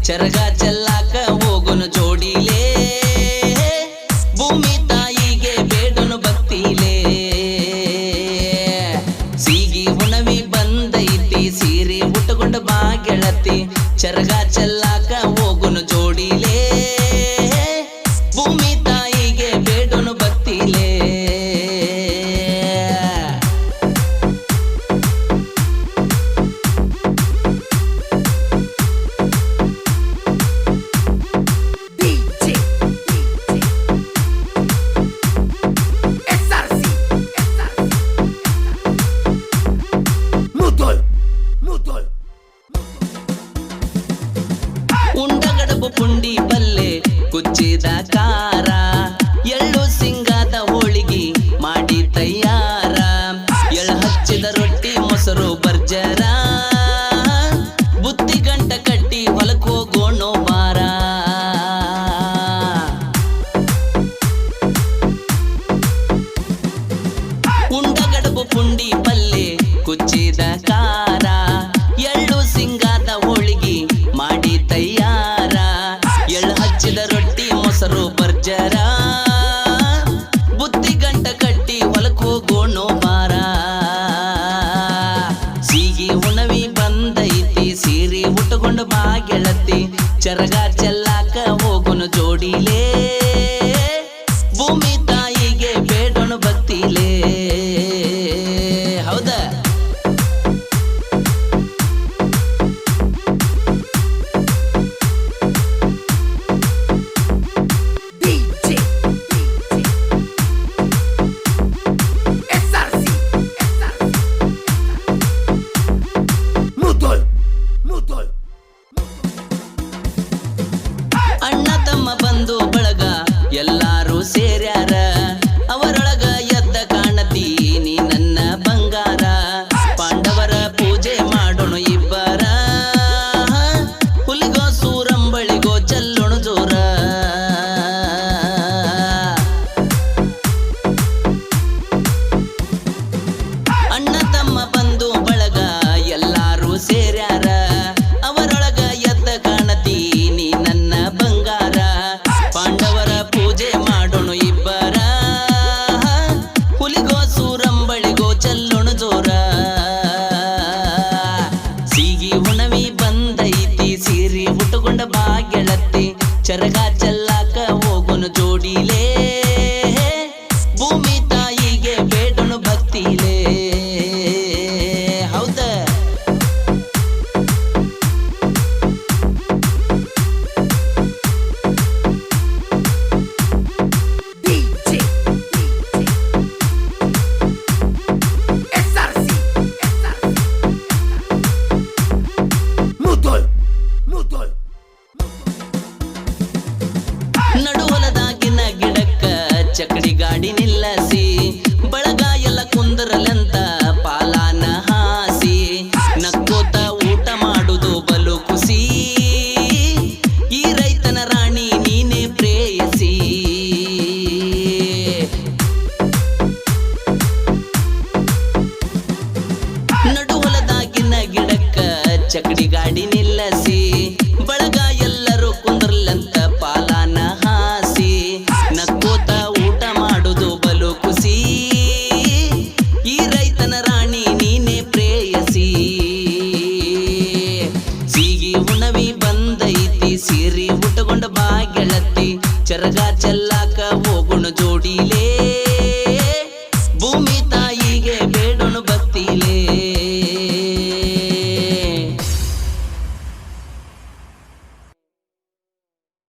ಚರಗ ಚೆಲ್ಲಾಕ ಹೋಗುನು ಜೋಡಿಲೇ ಭೂಮಿ ತಾಯಿಗೆ ಬೇಡನು ಭಕ್ತಿಲೇ ಸೀಗಿ ಹುಣವಿ ಬಂದೈತಿ ಸೀರೆ ಉಟ್ಟುಕೊಂಡು ಬಾ ಗೆಳತಿ ಚರಗ ಚೆಲ್ಲಾಕ ಹೋಗುನು ಜೋಡಿಲೇ ಭೂಮಿ ತಾಯಿಗೆ ಬೇಡನು ಭಕ್ತಿಲೇ ಉಂಡಗಡಬು ಪುಂಡಿ ಪಲ್ಲೆ ಕುಚ್ಚಿದ ಕಾರ ಎಳ್ಳು ಸಿಂಗಾದ ಹೋಳಿಗೆ ಮಾಡಿ ತಯ್ಯಾರ ಎಳ್ಳು ಹಚ್ಚಿದ ರೊಟ್ಟಿ ಮೊಸರು ಬರ್ಜರ ಬುತ್ತಿ ಗಂಟ ಕಟ್ಟಿ ಹೊಲಕ್ ಹೋಗೋಣೋ ಬಾರ ಉಂಡಗಡಬು ಪುಂಡಿ ಪಲ್ಲೆ ಕುಚ್ಚಿದ ಕಾರ ಎಳ್ಳು ಸಿಂಗಾದ ಹೋಳಿಗೆ ಮಾಡಿ ತಯ್ಯಾರ ಎಳ್ಳು ಹಚ್ಚಿದ ರೊಟ್ಟಿ ಮೊಸರು ಬರ್ಜರ ಬುತ್ತಿ ಗಂಟ ಕಟ್ಟಿ ಹೊಲಕ್ ಹೋಗೋಣೋ ಬಾರ ಸೀಗಿ ಹುಣವಿ ಬಂದೈತಿ ಸೀರೆ ಉಟ್ಟುಕೊಂಡು ಬಾ ಗೆಳತಿ ಚರಗ ಚೆಲ್ಲಾಕ ಹೋಗುನು ಜೋಡಿಲೇ ಭೂಮಿ ತಾಯಿಗೆ ಬೇಡೋಣ ಭಕ್ತಿಲೇ ಹೌದ ಅಣ್ಣ ತಮ್ಮ ಬಂದು ಬಳಗ ಎಲ್ಲಾರು ಸೇರ್ಯಾರ ಅವರೊಳಗ ಎದ್ದ ಕಾಣತಿ ನೀ ನನ್ನ ಬಂಗಾರ ಪಾಂಡವರ ಪೂಜೆ ಮಾಡೋಣ ಇಬ್ಬರ ಹುಲಿಗೋ ಸೂರಂಬಳಿಗೋ ಚಲ್ಲೋಣ ಜೋರ ಅಣ್ಣ ತಮ್ಮ ಬಂದು ಬಳಗ ಎಲ್ಲಾರು ಸೇರ್ಯಾರ ಅವರೊಳಗ ಎದ್ದ ಕಾಣತಿ ನೀ ನನ್ನ ಬಂಗಾರ ಪಾಂಡವರ ಪೂಜೆ ಮಾಡೋಣ ಇಬ್ಬರ ಹುಲಿಗೋ ಸೂರಂಬಳಿಗೋ ಚಲ್ಲೋಣ ಜೋರ ಸೀಗಿ ಹುಣವಿ ಬಂದೈತಿ ಸೀರೆ ಉಟ್ಟುಕೊಂಡ ಬಾ ಗೆಳತಿ ಚರಗ ಚೆಲ್ಲಾಕ ಹೋಗುನು ಜೋಡಿಲೇ ಭೂಮಿ ತಾಯಿಗೆ ಬೇಡನು ಭಕ್ತಿಲೇ ಹೌದ ನಡುವಲದಾಗಿನ ಗಿಡಕ್ಕ ಚಕಡಿ ಗಾಡಿ ನಿಲ್ಲಸಿ ಬಳಗ ಎಲ್ಲ ಕುಂದರಲಂತ ಪಾಲಾನ ಹಾಸಿ ನಕ್ಕೋತ ಊಟ ಮಾಡುದು ಬಲು ಖುಷಿ ಈ ರೈತನ ರಾಣಿ ನೀನೇ ಪ್ರೇಯಸಿ ನಡುವಲದಾಗಿನ ಗಿಡಕ್ಕ ಚಕಡಿ ಗಾಡಿ ನಿಲ್ಲಸಿ